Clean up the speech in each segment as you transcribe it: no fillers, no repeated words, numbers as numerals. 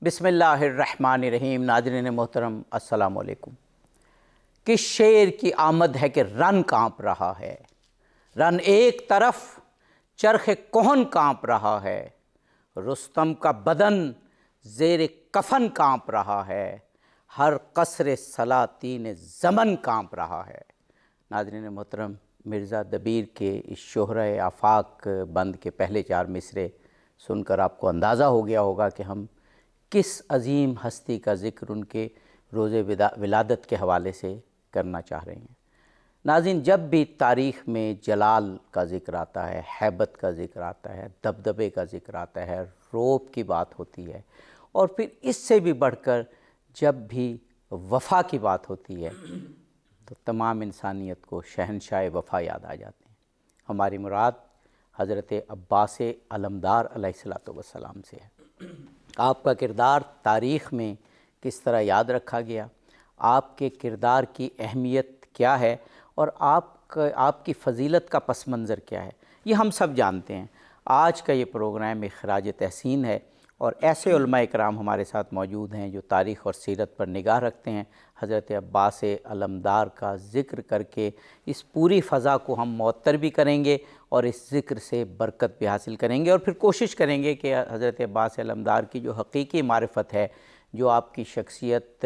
بسم اللہ الرحمن الرحیم۔ ناظرین محترم السلام علیکم۔ کس شعر کی آمد ہے کہ رن کانپ رہا ہے، رن ایک طرف چرخ کہن کانپ رہا ہے، رستم کا بدن زیر کفن کانپ رہا ہے، ہر قصر سلاطین زمن کانپ رہا ہے۔ ناظرین محترم، مرزا دبیر کے اس شہرہ آفاق بند کے پہلے 4 مصرے سن کر آپ کو اندازہ ہو گیا ہوگا کہ ہم کس عظیم ہستی کا ذکر ان کے روز ولادت کے حوالے سے کرنا چاہ رہے ہیں۔ ناظرین، جب بھی تاریخ میں جلال کا ذکر آتا ہے، ہیبت کا ذکر آتا ہے، دبدبے کا ذکر آتا ہے، رعب کی بات ہوتی ہے، اور پھر اس سے بھی بڑھ کر جب بھی وفا کی بات ہوتی ہے تو تمام انسانیت کو شہنشاہ وفا یاد آ جاتے ہیں۔ ہماری مراد حضرت عباس علمدار علیہ السلام سے ہے۔ آپ کا کردار تاریخ میں کس طرح یاد رکھا گیا، آپ کے کردار کی اہمیت کیا ہے، اور آپ کی فضیلت کا پس منظر کیا ہے، یہ ہم سب جانتے ہیں۔ آج کا یہ پروگرام ایک خراج تحسین ہے، اور ایسے علماء اکرام ہمارے ساتھ موجود ہیں جو تاریخ اور سیرت پر نگاہ رکھتے ہیں۔ حضرت عباس علمدار کا ذکر کر کے اس پوری فضا کو ہم معطر بھی کریں گے اور اس ذکر سے برکت بھی حاصل کریں گے، اور پھر کوشش کریں گے کہ حضرت عباس علمدار کی جو حقیقی معرفت ہے، جو آپ کی شخصیت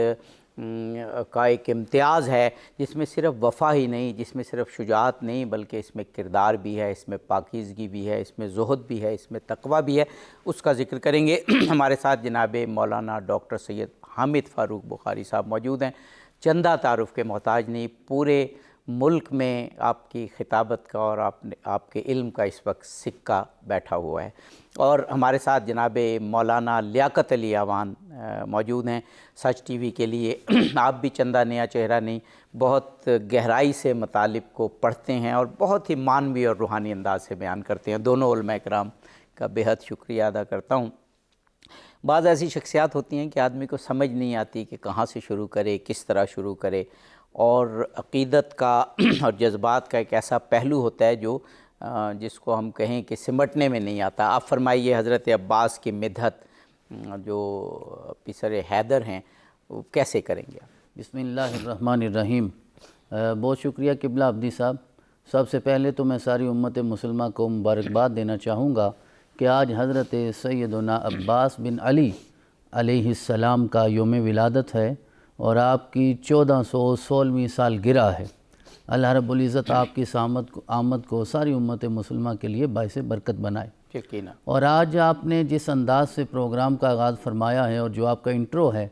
کا ایک امتیاز ہے، جس میں صرف وفا ہی نہیں، جس میں صرف شجاعت نہیں، بلکہ اس میں کردار بھی ہے، اس میں پاکیزگی بھی ہے، اس میں زہد بھی ہے، اس میں تقویٰ بھی ہے، اس کا ذکر کریں گے۔ ہمارے ساتھ جناب مولانا ڈاکٹر سید حامد فاروق بخاری صاحب موجود ہیں۔ چندہ تعارف کے محتاج نہیں، پورے ملک میں آپ کی خطابت کا اور آپ کے علم کا اس وقت سکہ بیٹھا ہوا ہے۔ اور ہمارے ساتھ جناب مولانا لیاقت علی اعوان موجود ہیں۔ سچ ٹی وی کے لیے آپ بھی چندہ نیا چہرہ نہیں، بہت گہرائی سے مطالب کو پڑھتے ہیں اور بہت ہی معنوی اور روحانی انداز سے بیان کرتے ہیں۔ دونوں علماء کرام کا بے حد شکریہ ادا کرتا ہوں۔ بعض ایسی شخصیات ہوتی ہیں کہ آدمی کو سمجھ نہیں آتی کہ کہاں سے شروع کرے، کس طرح شروع کرے، اور عقیدت کا اور جذبات کا ایک ایسا پہلو ہوتا ہے جو جس کو ہم کہیں کہ سمٹنے میں نہیں آتا۔ آپ فرمائیے، حضرت عباس کی مدحت جو پسر حیدر ہیں وہ کیسے کریں گے؟ بسم اللہ الرحمن الرحیم۔ بہت شکریہ قبلہ عبدی صاحب۔ سب سے پہلے تو میں ساری امت مسلمہ کو مبارکباد دینا چاہوں گا کہ آج حضرت سیدنا عباس بن علی علیہ السلام کا یوم ولادت ہے، اور آپ کی 1416ویں سالگرہ ہے۔ اللہ رب العزت آپ کی آمد کو ساری امت مسلمہ کے لیے باعث برکت بنائے۔ یقیناً۔ اور آج آپ نے جس انداز سے پروگرام کا آغاز فرمایا ہے اور جو آپ کا انٹرو ہے،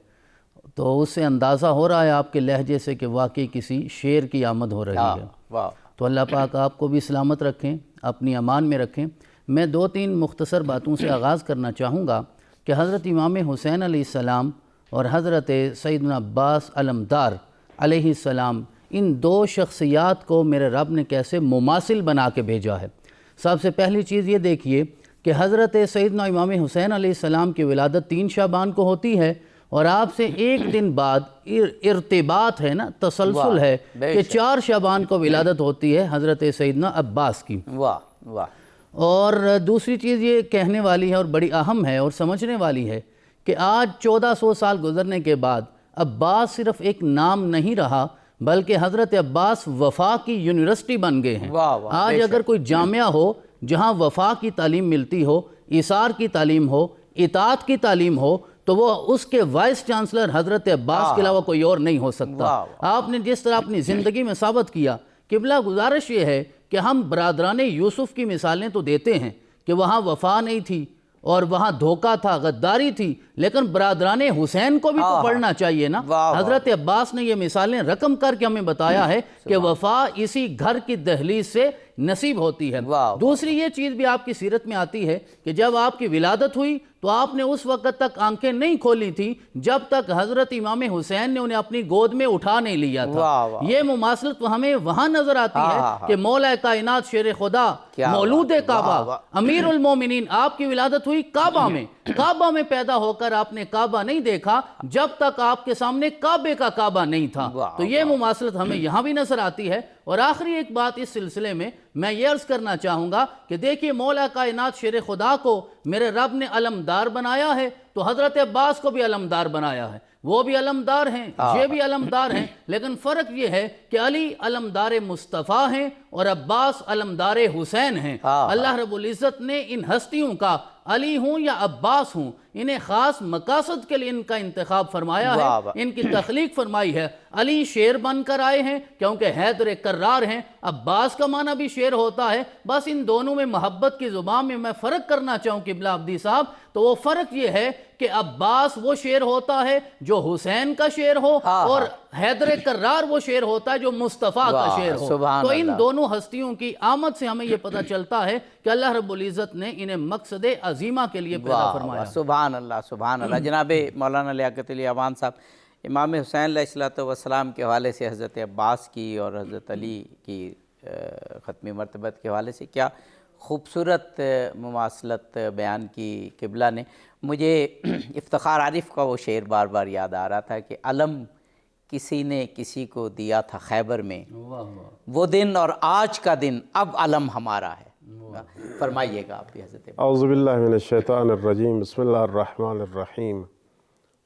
تو اس سے اندازہ ہو رہا ہے آپ کے لہجے سے کہ واقعی کسی شعر کی آمد ہو رہی ہے۔ واہ۔ تو اللہ پاک آپ کو بھی سلامت رکھیں، اپنی امان میں رکھیں۔ میں 2-3 مختصر باتوں سے آغاز کرنا چاہوں گا کہ حضرت امام حسین علیہ السلام اور حضرت سیدنا عباس علمدار علیہ السلام، ان 2 شخصیات کو میرے رب نے کیسے مماثل بنا کے بھیجا ہے۔ سب سے پہلی چیز یہ دیکھیے کہ حضرت سیدنا امام حسین علیہ السلام کی ولادت 3 شعبان کو ہوتی ہے، اور آپ سے 1 دن بعد ارتباط ہے نا، تسلسل ہے کہ 4 شعبان کو ولادت ہوتی ہے حضرت سیدنا عباس کی۔ واہ واہ۔ اور دوسری چیز یہ کہنے والی ہے اور بڑی اہم ہے اور سمجھنے والی ہے کہ آج 1400 سال گزرنے کے بعد عباس صرف ایک نام نہیں رہا، بلکہ حضرت عباس وفا کی یونیورسٹی بن گئے ہیں۔ آج اگر کوئی جامعہ ہو جہاں وفا کی تعلیم ملتی ہو، ایثار کی تعلیم ہو، اطاعت کی تعلیم ہو، تو وہ اس کے وائس چانسلر حضرت عباس کے علاوہ کوئی اور نہیں ہو سکتا۔ آپ نے جس طرح اپنی زندگی میں ثابت کیا، قبلہ گزارش یہ ہے کہ ہم برادران یوسف کی مثالیں تو دیتے ہیں کہ وہاں وفا نہیں تھی اور وہاں دھوکہ تھا، غداری تھی، لیکن برادران حسین کو بھی تو پڑھنا چاہیے نا۔ حضرت عباس نے یہ مثالیں رقم کر کے ہمیں بتایا ہے کہ وفا اسی گھر کی دہلیز سے نصیب ہوتی ہے۔ دوسری یہ چیز بھی آپ کی سیرت میں آتی ہے کہ جب آپ کی ولادت ہوئی تو آپ نے اس وقت تک آنکھیں نہیں کھولی تھی جب تک حضرت امام حسین نے انہیں اپنی گود میں اٹھا نہیں لیا تھا۔ یہ مماثلت ہمیں وہاں نظر آتی ہے کہ مولا کائنات شیر خدا، مولود کعبہ، امیر المومنین، آپ کی ولادت ہوئی کعبہ میں، کعبہ میں پیدا ہو کر آپ نے کعبہ نہیں دیکھا جب تک آپ کے سامنے کعبے کا کعبہ نہیں تھا۔ تو یہ مماثلت ہمیں یہاں بھی نظر آتی ہے۔ اور آخری ایک بات اس سلسلے میں یہ عرض کرنا چاہوں گا کہ دیکھیے مولا کائنات شیر خدا کو میرے رب نے علمدار بنایا ہے تو حضرت عباس کو بھی علمدار بنایا ہے، وہ بھی علمدار ہیں، یہ بھی علمدار ہیں، لیکن فرق یہ ہے کہ علی علمدار مصطفیٰ ہیں اور عباس علمدار حسین ہیں۔ اللہ رب العزت نے ان ہستیوں کا علی ہوں یا عباس ہوں انہیں خاص مقاصد کے لیے ان کا انتخاب فرمایا ہے، ان کی تخلیق فرمائی ہے۔ علی شیر بن کر آئے ہیں کیونکہ حیدر کرار ہیں، عباس کا معنی بھی شیر ہوتا ہے۔ بس ان دونوں میں محبت کی زبان میں فرق کرنا چاہوں قبلہ عبدی صاحب، تو وہ فرق یہ ہے کہ عباس وہ شیر ہوتا ہے جو حسین کا شیر ہو اور حیدر کرار وہ شیر ہوتا ہے جو مصطفیٰ کا شیر ہو۔ تو ان دونوں ہستیوں کی آمد سے ہمیں یہ پتہ چلتا ہے کہ اللہ رب العزت نے انہیں مقصد عظیمہ کے لیے پیدا فرمایا۔ سبحان اللہ، سبحان اللہ۔ جناب مولانا لیاقت علی اعوان صاحب، امام حسین علیہ السلام کے حوالے سے حضرت عباس کی اور حضرت علی کی ختمی مرتبت کے حوالے سے کیا خوبصورت مماثلت بیان کی قبلہ نے۔ مجھے افتخار عارف کا وہ شعر بار بار یاد آ رہا تھا کہ علم کسی نے کسی کو دیا تھا خیبر میں، وہ دن اور آج کا دن اب علم ہمارا ہے۔ فرمائیے گا آپ بھی حضرت عباس۔ اعوذ باللہ من الشیطان الرجیم، بسم اللہ الرحمن الرحیم،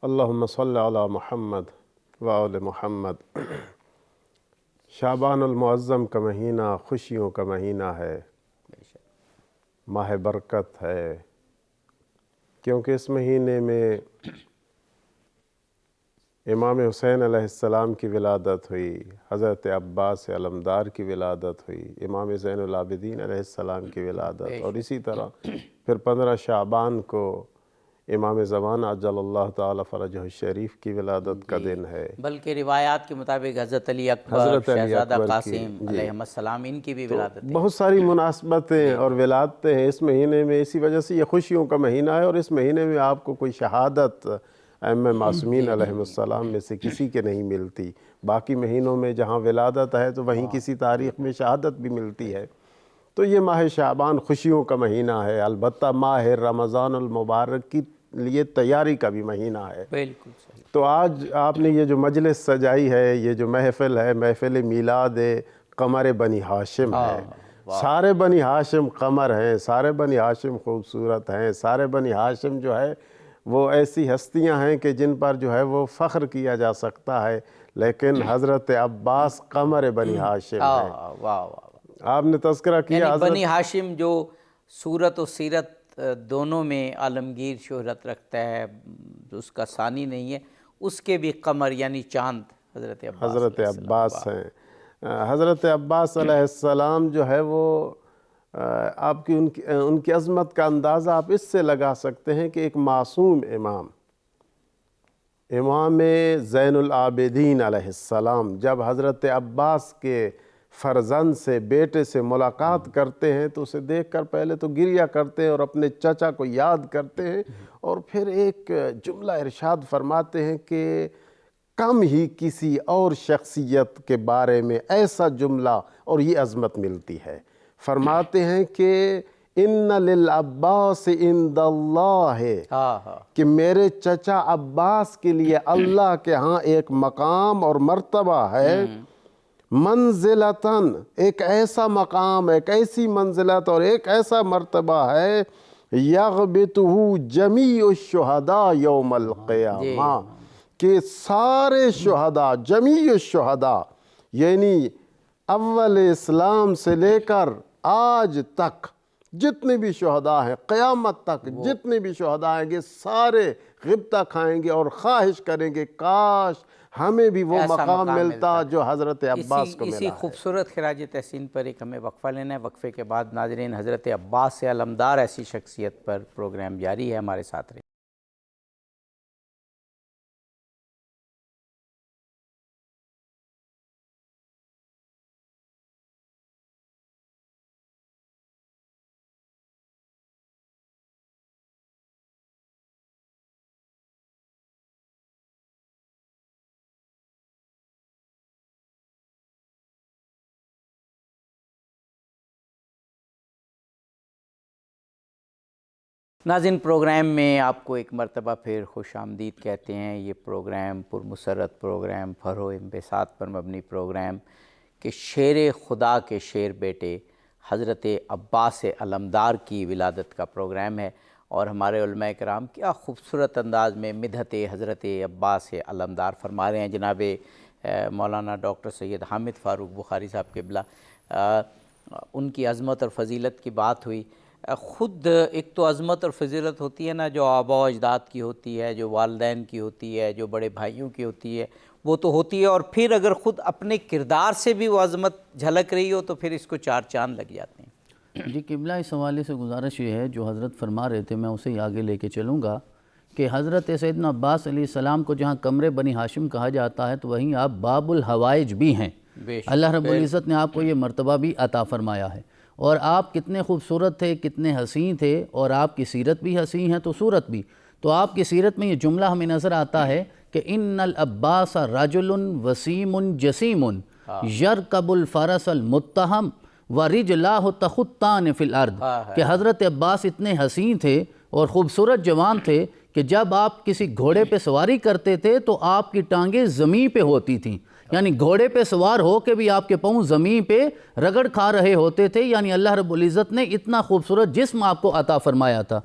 اللہم صلی علی محمد وآل محمد۔ شعبان المعظم کا مہینہ خوشیوں کا مہینہ ہے، ماہ برکت ہے، کیونکہ اس مہینے میں امام حسین علیہ السلام کی ولادت ہوئی، حضرت عباس علمدار کی ولادت ہوئی، امام زین العابدین علیہ السلام کی ولادت، اور اسی طرح پھر 15 شعبان کو امام زمانہ عجل اللہ تعالی فرجہ الشریف کی ولادت کا دن ہے۔ بلکہ روایات کے مطابق حضرت علی اکبر، شہزادہ قاسم علیہ السلام، ان کی بھی ولادت ہے۔ بہت ساری مناسبتیں اور ولادتیں ہیں اس مہینے میں، اسی وجہ سے یہ خوشیوں کا مہینہ ہے، اور اس مہینے میں آپ کو کوئی شہادت ائمہ معصومین علیہ السلام میں سے کسی کے نہیں ملتی۔ باقی مہینوں میں جہاں ولادت ہے تو وہیں کسی تاریخ میں شہادت بھی ملتی ہے۔ تو یہ ماہ شعبان خوشیوں کا مہینہ ہے، البتہ ماہ رمضان المبارک کی لیے تیاری کا بھی مہینہ ہے۔ بالکل صحیح۔ تو آج آپ نے یہ جو مجلس سجائی ہے، یہ جو محفل ہے، محفل میلاد قمر بنی ہاشم ہے۔ سارے بنی ہاشم قمر ہیں، سارے بنی ہاشم خوبصورت ہیں، سارے بنی ہاشم جو ہے وہ ایسی ہستیاں ہیں کہ جن پر جو ہے وہ فخر کیا جا سکتا ہے، لیکن حضرت عباس قمر بنی ہاشم ہے۔ آپ نے تذکرہ کیا یعنی بنی ہاشم جو صورت و سیرت دونوں میں عالمگیر شہرت رکھتا ہے، اس کا ثانی نہیں ہے، اس کے بھی قمر یعنی چاند حضرت عباس ہیں۔ حضرت عباس علیہ السلام جو ہے وہ آپ کی ان کی عظمت کا اندازہ آپ اس سے لگا سکتے ہیں کہ ایک معصوم امام زین العابدین علیہ السلام جب حضرت عباس کے فرزند سے، بیٹے سے ملاقات کرتے ہیں تو اسے دیکھ کر پہلے تو گریہ کرتے ہیں اور اپنے چچا کو یاد کرتے ہیں، اور پھر ایک جملہ ارشاد فرماتے ہیں کہ کم ہی کسی اور شخصیت کے بارے میں ایسا جملہ اور یہ عظمت ملتی ہے۔ فرماتے ہیں کہ ان للعباس عند اللہ ہے کہ میرے چچا عباس کے لیے اللہ کے ہاں ایک مقام اور مرتبہ ہے، منزلتاً، ایک ایسا مقام، ایک ایسی منزلت اور ایک ایسا مرتبہ ہے، یغبطہ جمیع الشہداء یوم القیامہ، کہ سارے شہداء، جمیع الشہداء، یعنی اول اسلام سے لے کر آج تک جتنے بھی شہداء ہیں، قیامت تک جتنے بھی شہداء ہیں گے، سارے غبطہ کھائیں گے اور خواہش کریں گے کاش ہمیں بھی وہ مقام ملتا جو حضرت عباس کو ملا ہے۔ اسی خوبصورت خراج تحسین پر ایک ہمیں وقفہ لینا ہے، وقفے کے بعد ناظرین حضرت عباس سے علمدار ایسی شخصیت پر پروگرام جاری ہے، ہمارے ساتھ رہیں۔ ناظرین، پروگرام میں آپ کو ایک مرتبہ پھر خوش آمدید کہتے ہیں۔ یہ پروگرام پرمسرت پروگرام، فروغ انبساط پر مبنی پروگرام کہ شیر خدا کے شیر بیٹے حضرت عباس علمدار کی ولادت کا پروگرام ہے، اور ہمارے علماء کرام کیا خوبصورت انداز میں مدحت حضرت عباس علمدار فرما رہے ہیں۔ جناب مولانا ڈاکٹر سید حامد فاروق بخاری صاحب قبلہ، ان کی عظمت اور فضیلت کی بات ہوئی۔ خود ایک تو عظمت اور فضیلت ہوتی ہے نا، جو آباء و اجداد کی ہوتی ہے، جو والدین کی ہوتی ہے، جو بڑے بھائیوں کی ہوتی ہے، وہ تو ہوتی ہے، اور پھر اگر خود اپنے کردار سے بھی وہ عظمت جھلک رہی ہو تو پھر اس کو چار چاند لگ جاتے ہیں۔ جی قبلہ، اس حوالے سے گزارش یہ ہے جو حضرت فرما رہے تھے، میں اسے ہی آگے لے کے چلوں گا کہ حضرت سیدنا عباس علیہ السلام کو جہاں کمر بنی ہاشم کہا جاتا ہے تو وہیں آپ باب الحوائج بھی ہیں۔ اللہ رب العزت نے آپ کو یہ مرتبہ بھی عطا فرمایا ہے، اور آپ کتنے خوبصورت تھے، کتنے حسین تھے، اور آپ کی سیرت بھی حسین ہے تو صورت بھی۔ تو آپ کی سیرت میں یہ جملہ ہمیں نظر آتا ہے کہ ان العباس رجل وسیم جسیم یرکب الفرس المتہم ورجلاہ تخطان فی الارض، کہ حضرت عباس اتنے حسین تھے اور خوبصورت جوان تھے کہ جب آپ کسی گھوڑے پہ سواری کرتے تھے تو آپ کی ٹانگیں زمین پہ ہوتی تھیں، یعنی گھوڑے پہ سوار ہو کے بھی آپ کے پاؤں زمین پہ رگڑ کھا رہے ہوتے تھے۔ یعنی اللہ رب العزت نے اتنا خوبصورت جسم آپ کو عطا فرمایا تھا۔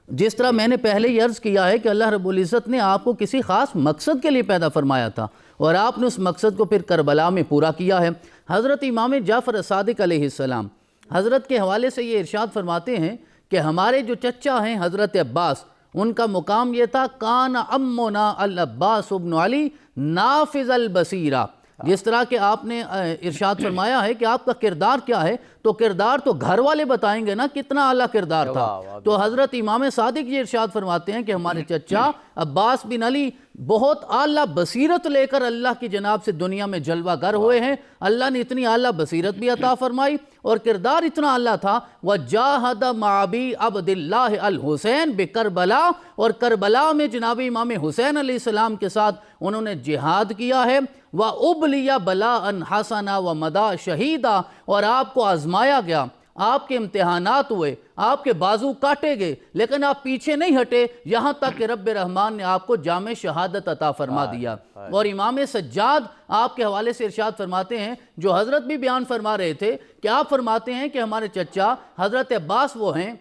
جس طرح میں نے پہلے ہی عرض کیا ہے کہ اللہ رب العزت نے آپ کو کسی خاص مقصد کے لیے پیدا فرمایا تھا، اور آپ نے اس مقصد کو پھر کربلا میں پورا کیا ہے۔ حضرت امام جعفر صادق علیہ السلام حضرت کے حوالے سے یہ ارشاد فرماتے ہیں کہ ہمارے جو چچا ہیں حضرت عباس، ان کا مقام یہ تھا کان امنا العباس ابن علی نافذ البصیرہ۔ جس طرح کہ آپ نے ارشاد فرمایا ہے کہ آپ کا کردار کیا ہے، تو کردار تو گھر والے بتائیں گے نا کتنا اعلیٰ کردار تھا۔ تو حضرت امام صادق یہ ارشاد فرماتے ہیں کہ ہمارے چچا عباس بن علی بہت اعلیٰ بصیرت لے کر اللہ کی جناب سے دنیا میں جلوہ گر ہوئے ہیں۔ اللہ نے اتنی اعلیٰ بصیرت بھی عطا فرمائی اور کردار اتنا اعلیٰ تھا۔ وَجَاهَدَ مَعَ أَبِي عَبْدِ اللَّهِ الْحُسَيْنِ بِكَرْبَلَا، اور کربلا میں جناب امام حسین علیہ السلام کے ساتھ انہوں نے جہاد کیا ہے۔ وَأُبْلِيَ بَلَاءً حَسَنًا وَمَدَا شَهِيدًا، اور آپ کو آزمایا گیا، آپ کے امتحانات ہوئے، آپ کے بازو کاٹے گئے، لیکن آپ پیچھے نہیں ہٹے یہاں تک کہ رب رحمان نے آپ کو جام شہادت عطا فرما دیا۔ اور امام سجاد آپ کے حوالے سے ارشاد فرماتے ہیں، جو حضرت بھی بیان فرما رہے تھے، کہ آپ فرماتے ہیں کہ ہمارے چچا حضرت عباس وہ ہیں،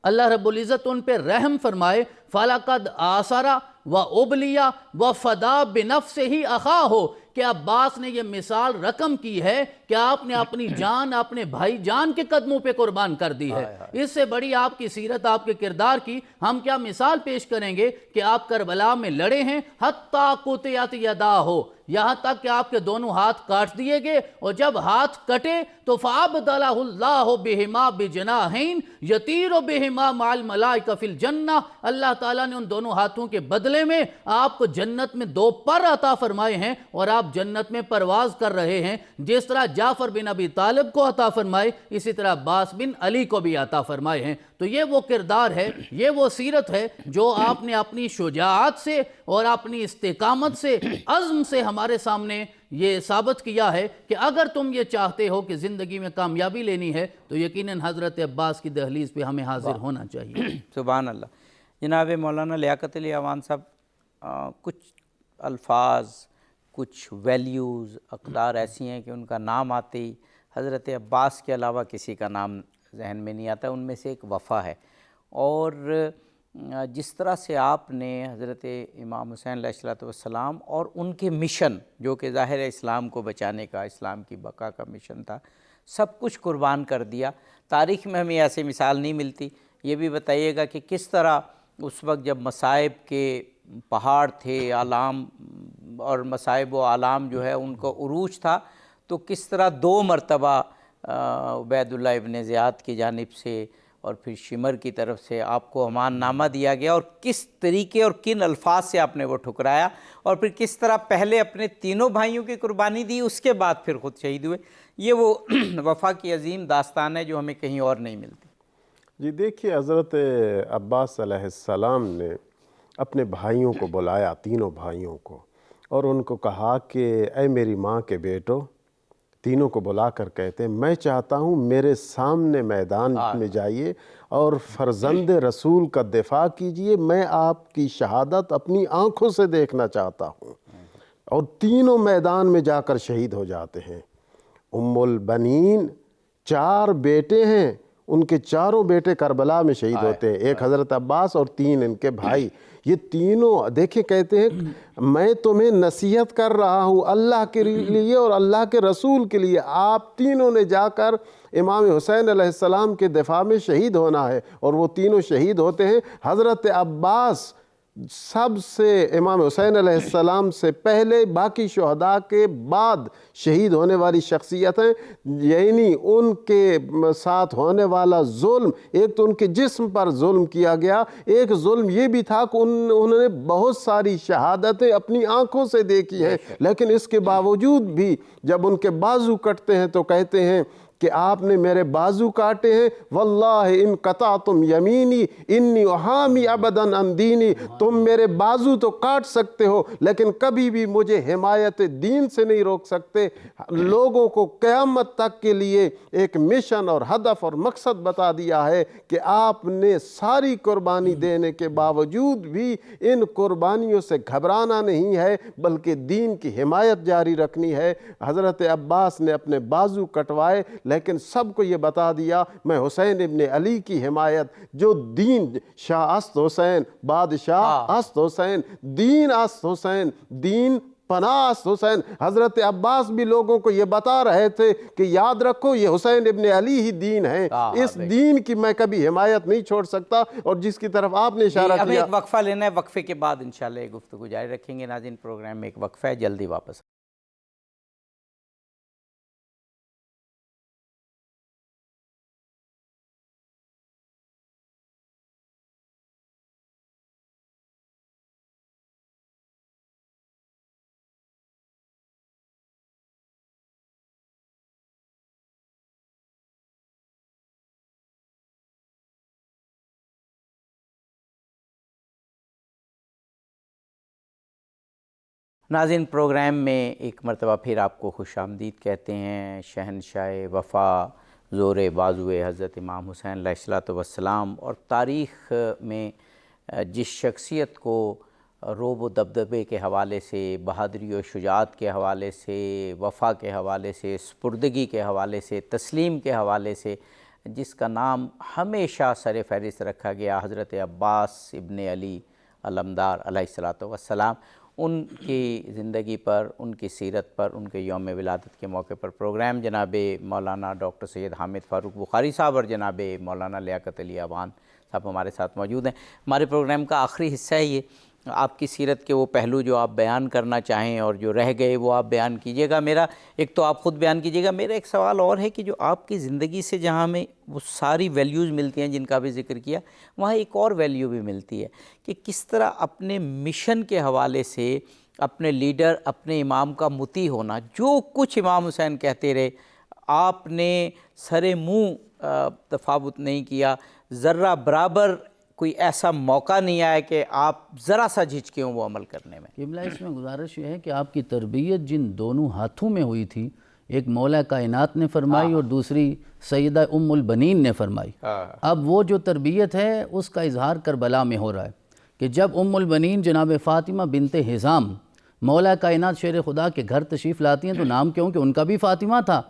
اللہ رب العزت ان پہ رحم فرمائے، فَلَقَدْ آثَرَ وَأُبْلِيَ وَفَدَا بِنَفْسِهِ أَخَاهُ، کہ عباس نے یہ مثال رقم کی ہے کہ آپ نے اپنی جان اپنے بھائی جان کے قدموں پہ قربان کر دی ہے۔ اس سے بڑی آپ کی سیرت، آپ کے کردار کی ہم کیا مثال پیش کریں گے کہ آپ کربلا میں لڑے ہیں، حتیٰ قطعت یداہ، یہاں تک کہ آپ کے دونوں ہاتھ کاٹ دیے گئے، اور جب ہاتھ کٹے تو فَأَبْدَلَهُ اللَّهُ بِهِمَا بِجَنَاحَيْنِ يَطِيرُ بِهِمَا مَعَ الْمَلَائِكَةِ فِي الْجَنَّةِ، اللہ تعالیٰ نے ان دونوں ہاتھوں کے بدلے میں آپ کو جنت میں 2 پر عطا فرمائے ہیں، اور آپ جنت میں پرواز کر رہے ہیں۔ جس طرح جعفر بن ابی طالب کو عطا فرمائے، اسی طرح عباس بن علی کو بھی عطا فرمائے ہیں۔ تو یہ وہ کردار ہے، یہ وہ سیرت ہے جو آپ نے اپنی شجاعت سے اور اپنی استقامت سے، عزم سے ہمارے سامنے یہ ثابت کیا ہے کہ اگر تم یہ چاہتے ہو کہ زندگی میں کامیابی لینی ہے تو یقیناً حضرت عباس کی دہلیز پہ ہمیں حاضر ہونا چاہیے۔ سبحان اللہ۔ جناب مولانا لیاقت علی اعوان صاحب، کچھ الفاظ، کچھ ویلیوز، اقدار ایسی ہیں کہ ان کا نام آتے ہی حضرت عباس کے علاوہ کسی کا نام ذہن میں نہیں آتا۔ ان میں سے ایک وفا ہے، اور جس طرح سے آپ نے حضرت امام حسین علیہ السلام اور ان کے مشن، جو کہ ظاہر ہے اسلام کو بچانے کا، اسلام کی بقا کا مشن تھا، سب کچھ قربان کر دیا۔ تاریخ میں ہمیں ایسی مثال نہیں ملتی۔ یہ بھی بتائیے گا کہ کس طرح اس وقت جب مصائب کے پہاڑ تھے، آلام اور مصائب و آلام جو ہے ان کو عروج تھا، تو کس طرح 2 مرتبہ عبید اللہ ابن زیاد کی جانب سے اور پھر شمر کی طرف سے آپ کو امان نامہ دیا گیا، اور کس طریقے اور کن الفاظ سے آپ نے وہ ٹھکرایا، اور پھر کس طرح پہلے اپنے تینوں بھائیوں کی قربانی دی، اس کے بعد پھر خود شہید ہوئے۔ یہ وہ وفا کی عظیم داستان ہے جو ہمیں کہیں اور نہیں ملتی۔ جی دیکھیے، حضرت عباس علیہ السلام نے اپنے بھائیوں کو بلایا، تینوں بھائیوں کو، اور ان کو کہا کہ اے میری ماں کے بیٹو، تینوں کو بلا کر کہتے ہیں میں چاہتا ہوں میرے سامنے میدان میں جائیے اور فرزند رسول کا دفاع کیجئے، میں آپ کی شہادت اپنی آنکھوں سے دیکھنا چاہتا ہوں۔ اور تینوں میدان میں جا کر شہید ہو جاتے ہیں۔ ام البنین 4 بیٹے ہیں، ان کے چاروں بیٹے کربلا میں شہید ہوتے ہیں، ایک حضرت عباس اور 3 ان کے بھائی۔ یہ تینوں دیکھیں کہتے ہیں میں تمہیں نصیحت کر رہا ہوں اللہ کے لیے اور اللہ کے رسول کے لیے، آپ تینوں نے جا کر امام حسین علیہ السلام کے دفاع میں شہید ہونا ہے۔ اور وہ تینوں شہید ہوتے ہیں۔ حضرت عباس سب سے امام حسین علیہ السلام سے پہلے باقی شہداء کے بعد شہید ہونے والی شخصیت ہیں، یعنی ان کے ساتھ ہونے والا ظلم، ایک تو ان کے جسم پر ظلم کیا گیا، ایک ظلم یہ بھی تھا کہ انہوں نے بہت ساری شہادتیں اپنی آنکھوں سے دیکھی ہیں، لیکن اس کے باوجود بھی جب ان کے بازو کٹتے ہیں تو کہتے ہیں کہ آپ نے میرے بازو کاٹے ہیں، واللہ ان قطعتم یمینی انی احامی ابدا عن دینی، تم میرے بازو تو کاٹ سکتے ہو لیکن کبھی بھی مجھے حمایت دین سے نہیں روک سکتے۔ لوگوں کو قیامت تک کے لیے ایک مشن اور ہدف اور مقصد بتا دیا ہے کہ آپ نے ساری قربانی دینے کے باوجود بھی ان قربانیوں سے گھبرانا نہیں ہے بلکہ دین کی حمایت جاری رکھنی ہے۔ حضرت عباس نے اپنے بازو کٹوائے لیکن سب کو یہ بتا دیا میں حسین ابن علی کی حمایت، جو دین شاہ است حسین، بادشاہ است حسین، دین است حسین، دین پناہ است حسین۔ حضرت عباس بھی لوگوں کو یہ بتا رہے تھے کہ یاد رکھو یہ حسین ابن علی ہی دین ہے، اس دین کی میں کبھی حمایت نہیں چھوڑ سکتا۔ اور جس کی طرف آپ نے اشارہ اب کیا، ایک وقفہ لینا ہے، وقفے کے بعد انشاءاللہ یہ گفتگو جاری رکھیں گے۔ ناظرین پروگرام میں ایک وقفہ ہے، جلدی واپس۔ ناظرین پروگرام میں ایک مرتبہ پھر آپ کو خوش آمدید کہتے ہیں۔ شہنشاہ وفا، زور بازوئے حضرت امام حسین علیہ السلام، اور تاریخ میں جس شخصیت کو رعب و دبدبے کے حوالے سے، بہادری و شجاعت کے حوالے سے، وفا کے حوالے سے، سپردگی کے حوالے سے، تسلیم کے حوالے سے جس کا نام ہمیشہ سر فہرست رکھا گیا، حضرت عباس ابن علی علمدار علیہ السلام، ان کی زندگی پر، ان کی سیرت پر، ان کے یوم ولادت کے موقع پر پروگرام جناب مولانا ڈاکٹر سید حامد فاروق بخاری صاحب اور جناب مولانا لیاقت علی اوان صاحب ہمارے ساتھ موجود ہیں۔ ہمارے پروگرام کا آخری حصہ ہے یہ، آپ کی سیرت کے وہ پہلو جو آپ بیان کرنا چاہیں اور جو رہ گئے وہ آپ بیان کیجیے گا۔ میرا ایک تو آپ خود بیان کیجیے گا، میرا ایک سوال اور ہے کہ جو آپ کی زندگی سے جہاں ہمیں وہ ساری ویلیوز ملتی ہیں جن کا بھی ذکر کیا، وہاں ایک اور ویلیو بھی ملتی ہے کہ کس طرح اپنے مشن کے حوالے سے اپنے لیڈر، اپنے امام کا مطیع ہونا، جو کچھ امام حسین کہتے رہے آپ نے سرے منہ تفاوت نہیں کیا، ذرہ برابر کوئی ایسا موقع نہیں آیا کہ آپ ذرا سا جھجکے ہوں وہ عمل کرنے میں۔ قبلہ اس میں گزارش یہ ہے کہ آپ کی تربیت جن دونوں ہاتھوں میں ہوئی تھی، ایک مولا کائنات نے فرمائی اور دوسری سیدہ ام البنین نے فرمائی۔ اب وہ جو تربیت ہے اس کا اظہار کربلا میں ہو رہا ہے کہ جب ام البنین جناب فاطمہ بنت حزام مولا کائنات شیر خدا کے گھر تشریف لاتی ہیں تو نام کیوں کہ ان کا بھی فاطمہ تھا،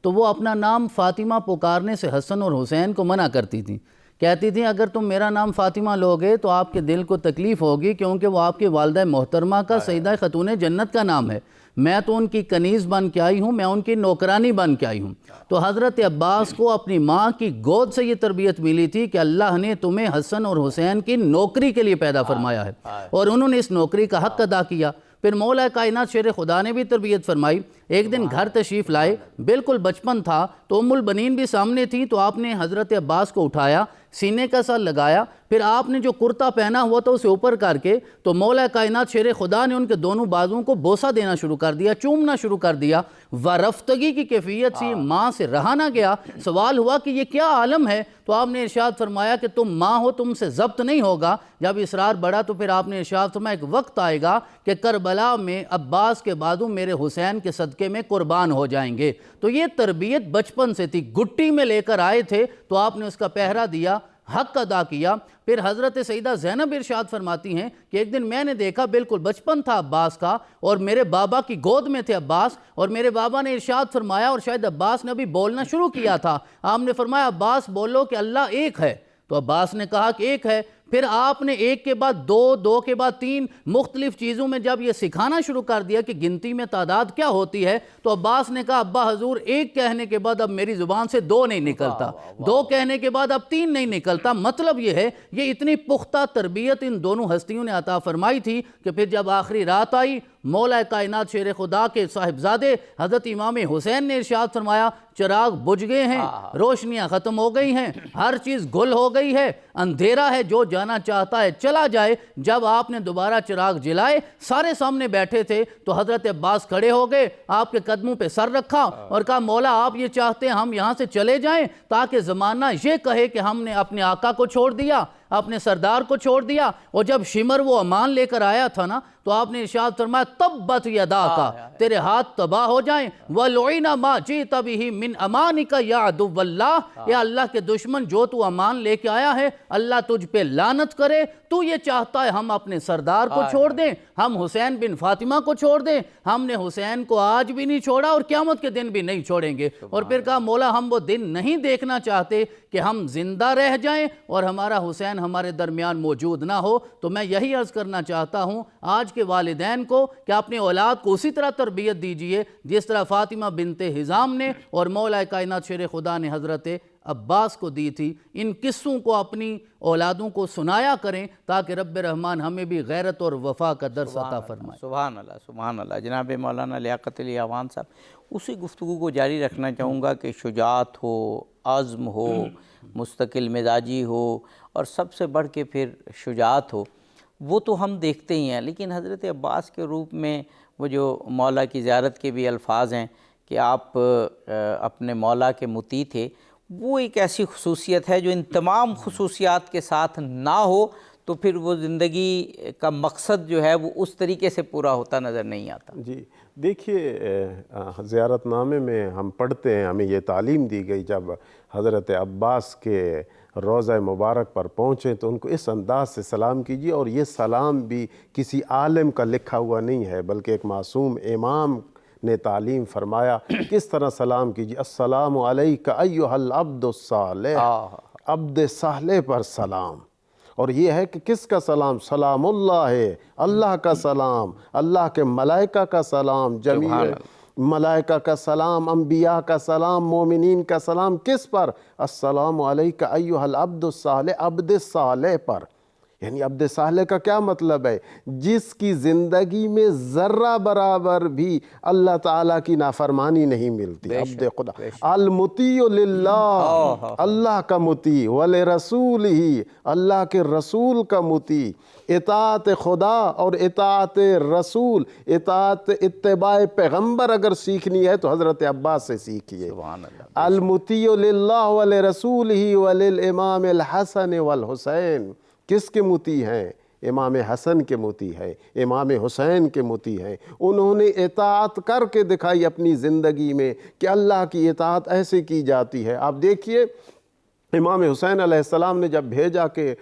تو وہ اپنا نام فاطمہ پکارنے سے حسن اور حسین کو منع کرتی تھیں، کہتی تھیں اگر تم میرا نام فاطمہ لوگے تو آپ کے دل کو تکلیف ہوگی کیونکہ وہ آپ کے والدہ محترمہ کا سیدہ خاتون جنت کا نام ہے، میں تو ان کی کنیز بن کے آئی ہوں، میں ان کی نوکرانی بن کے آئی ہوں۔ تو حضرت عباس کو اپنی ماں کی گود سے یہ تربیت ملی تھی کہ اللہ نے تمہیں حسن اور حسین کی نوکری کے لیے پیدا فرمایا ہے اور انہوں نے اس نوکری کا حق ادا کیا۔ پھر مولا کائنات شیر خدا نے بھی تربیت فرمائی، ایک دن گھر تشریف لائے، بالکل بچپن تھا تو ام البنین بھی سامنے تھی، تو آپ نے حضرت عباس کو اٹھایا، سینے کا سر لگایا، پھر آپ نے جو کرتا پہنا ہوا تھا اسے اوپر کر کے تو مولا کائنات شیر خدا نے ان کے دونوں بازوں کو بوسہ دینا شروع کر دیا، چومنا شروع کر دیا، ورفتگی کی کیفیت سے ماں سے رہا نہ گیا۔ سوال ہوا کہ یہ کیا عالم ہے؟ تو آپ نے ارشاد فرمایا کہ تم ماں ہو، تم سے ضبط نہیں ہوگا۔ جب اصرار بڑھا تو پھر آپ نے ارشاد فرمایا ایک وقت آئے گا کہ کربلا میں عباس کے بازو میرے حسین کے صدقے صدقے میں قربان ہو جائیں گے۔ تو یہ تربیت بچپن سے تھی، گٹی میں لے کر آئے تھے تو آپ نے اس کا پہرا دیا، حق ادا کیا۔ پھر حضرت سیدہ زینب ارشاد فرماتی ہیں کہ ایک دن میں نے دیکھا، بالکل بچپن تھا عباس کا اور میرے بابا کی گود میں تھے عباس، اور میرے بابا نے ارشاد فرمایا، اور شاید عباس نے ابھی بولنا شروع کیا تھا، آپ نے فرمایا عباس بولو کہ اللہ ایک ہے، تو عباس نے کہا کہ ایک ہے۔ پھر آپ نے ایک کے بعد دو، دو کے بعد تین، مختلف چیزوں میں جب یہ سکھانا شروع کر دیا کہ گنتی میں تعداد کیا ہوتی ہے، تو عباس نے کہا ابا حضور ایک کہنے کے بعد اب میری زبان سے دو نہیں نکلتا، دو کہنے کے بعد اب تین نہیں نکلتا۔ مطلب یہ ہے، یہ اتنی پختہ تربیت ان دونوں ہستیوں نے عطا فرمائی تھی کہ پھر جب آخری رات آئی، مولا کائنات شیر خدا کے صاحبزادے حضرت امام حسین نے ارشاد فرمایا چراغ بجھ گئے ہیں، روشنیاں ختم ہو گئی ہیں، ہر چیز گل ہو گئی ہے، اندھیرا ہے، جو جانا چاہتا ہے چلا جائے۔ جب آپ نے دوبارہ چراغ جلائے، سارے سامنے بیٹھے تھے، تو حضرت عباس کھڑے ہو گئے، آپ کے قدموں پہ سر رکھا اور کہا مولا آپ یہ چاہتے ہیں ہم یہاں سے چلے جائیں تاکہ زمانہ یہ کہے کہ ہم نے اپنے آقا کو چھوڑ دیا، اپنے سردار کو چھوڑ دیا۔ اور جب شمر وہ امان لے کر آیا تھا نا، تو آپ نے ارشاد فرمایا تبت یدا کا، تیرے ہاتھ تباہ ہو جائیں، وَلُعِنَ مَا جِئْتَ بِهِ مِنْ أَمَانِكَ يَا عَدُوَّ اللَّهِ، یا اللہ کے دشمن جو تو امان لے کے آیا ہے اللہ تجھ پہ لعنت کرے۔ تو یہ چاہتا ہے ہم اپنے سردار کو چھوڑ دیں، ہم حسین بن فاطمہ کو چھوڑ دیں، ہم نے حسین کو آج بھی نہیں چھوڑا اور قیامت کے دن بھی نہیں چھوڑیں گے۔ اور پھر کہا مولا ہم وہ دن نہیں دیکھنا چاہتے کہ ہم زندہ رہ جائیں اور ہمارا حسین ہمارے درمیان موجود نہ ہو۔ تو میں یہی عرض کرنا چاہتا ہوں آج کے والدین کو کہ اپنے اولاد کو اسی طرح تربیت دیجئے جس طرح فاطمہ بنت حزام نے اور مولا کائنات شیر خدا نے حضرت عباس کو دی تھی۔ ان قصوں کو اپنی اولادوں کو سنایا کریں تاکہ رب رحمان ہمیں بھی غیرت اور وفا کا درس عطا فرمائے۔ سبحان اللہ، سبحان اللہ۔ جناب مولانا لیاقت علی اعوان صاحب، اسی گفتگو کو جاری رکھنا چاہوں گا کہ شجاعت ہو، عزم ہو، مستقل مزاجی ہو، اور سب سے بڑھ کے پھر شجاعت ہو، وہ تو ہم دیکھتے ہی ہیں، لیکن حضرت عباس کے روپ میں وہ جو مولا کی زیارت کے بھی الفاظ ہیں کہ آپ اپنے مولا کے مطیع تھے، وہ ایک ایسی خصوصیت ہے جو ان تمام خصوصیات کے ساتھ نہ ہو تو پھر وہ زندگی کا مقصد جو ہے وہ اس طریقے سے پورا ہوتا نظر نہیں آتا۔ جی دیکھیے، زیارت نامے میں ہم پڑھتے ہیں، ہمیں یہ تعلیم دی گئی جب حضرت عباس کے روضہ مبارک پر پہنچیں تو ان کو اس انداز سے سلام کیجیے، اور یہ سلام بھی کسی عالم کا لکھا ہوا نہیں ہے بلکہ ایک معصوم امام نے تعلیم فرمایا کس طرح سلام کیجیے۔ السلام علیکہ ایھا العبد الصالح، عبد صالح پر سلام۔ اور یہ ہے کہ کس کا سلام؟ سلام اللہ ہے، اللہ کا سلام، اللہ کے ملائکہ کا سلام، جمیع ملائکہ کا سلام، انبیاء کا سلام، مومنین کا سلام، کس پر؟ السلام علیکہ ایھا العبد الصالح، عبد صالح پر۔ یعنی عبد صالح کا کیا مطلب ہے؟ جس کی زندگی میں ذرہ برابر بھی اللہ تعالیٰ کی نافرمانی نہیں ملتی، عبد خدا۔ المطیع للہ، اللہ کا مطیع، ولرسولہ، اللہ کے رسول کا مطیع، اطاعت خدا اور اطاعت رسول، اطاعت اتباع پیغمبر اگر سیکھنی ہے تو حضرت عباس سے سیکھیے۔ المطیع للہ ولرسولہ وللامام الحسن والحسین۔ کس کے مطیع ہیں؟ امام حسن کے مطیع ہے، امام حسین کے مطیع ہیں۔ انہوں نے اطاعت کر کے دکھائی اپنی زندگی میں کہ اللہ کی اطاعت ایسے کی جاتی ہے۔ آپ دیکھیے امام حسین علیہ السلام نے جب بھیجا کہ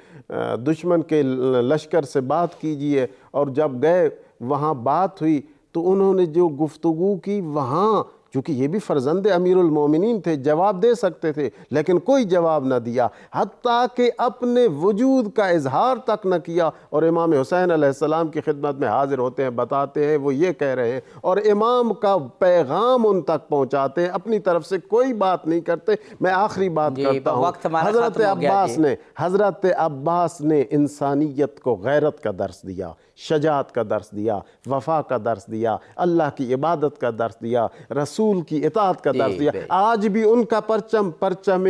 دشمن کے لشکر سے بات کیجئے، اور جب گئے وہاں بات ہوئی تو انہوں نے جو گفتگو کی وہاں، چونکہ یہ بھی فرزند امیر المومنین تھے، جواب دے سکتے تھے لیکن کوئی جواب نہ دیا، حتیٰ کہ اپنے وجود کا اظہار تک نہ کیا۔ اور امام حسین علیہ السلام کی خدمت میں حاضر ہوتے ہیں، بتاتے ہیں، وہ یہ کہہ رہے ہیں، اور امام کا پیغام ان تک پہنچاتے ہیں، اپنی طرف سے کوئی بات نہیں کرتے۔ میں آخری بات کرتا ہوں، حضرت عباس نے انسانیت کو غیرت کا درس دیا، شجاعت کا درس دیا، وفا کا درس دیا، اللہ کی عبادت کا درس دیا، رسول کی اطاعت کا درس دیا۔ آج بھی ان کا پرچم پرچم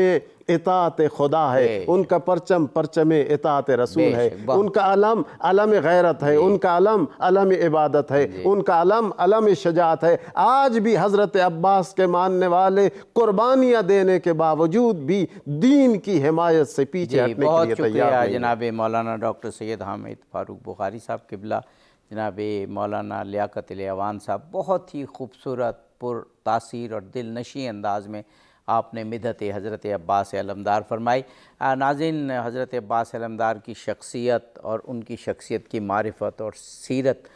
اطاعت خدا ہے، ان کا پرچم پرچم اطاعت رسول ہے، ان کا علم علم غیرت ہے، ان کا علم علم عبادت ہے، ان کا علم علم شجاعت ہے۔ آج بھی حضرت عباس کے ماننے والے قربانیاں دینے کے باوجود بھی دین کی حمایت سے پیچھے ہٹنے کے لیے تیار نہیں۔ جناب مولانا ڈاکٹر سید حامد فاروق بخاری صاحب قبلہ، جناب مولانا لیاقت علی اعوان صاحب، بہت ہی خوبصورت پر تاثیر اور دل نشیں انداز میں آپ نے مدحت حضرت عباس علمدار فرمائی۔ ناظرین، حضرت عباس علمدار کی شخصیت اور ان کی شخصیت کی معرفت اور سیرت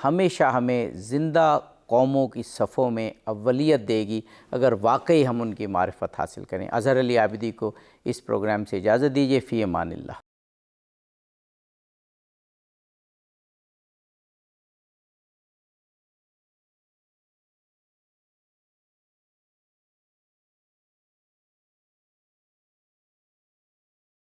ہمیشہ ہمیں زندہ قوموں کی صفوں میں اولیت دے گی اگر واقعی ہم ان کی معرفت حاصل کریں۔ اظہر علی عابدی کو اس پروگرام سے اجازت دیجیے۔ فی امان اللہ۔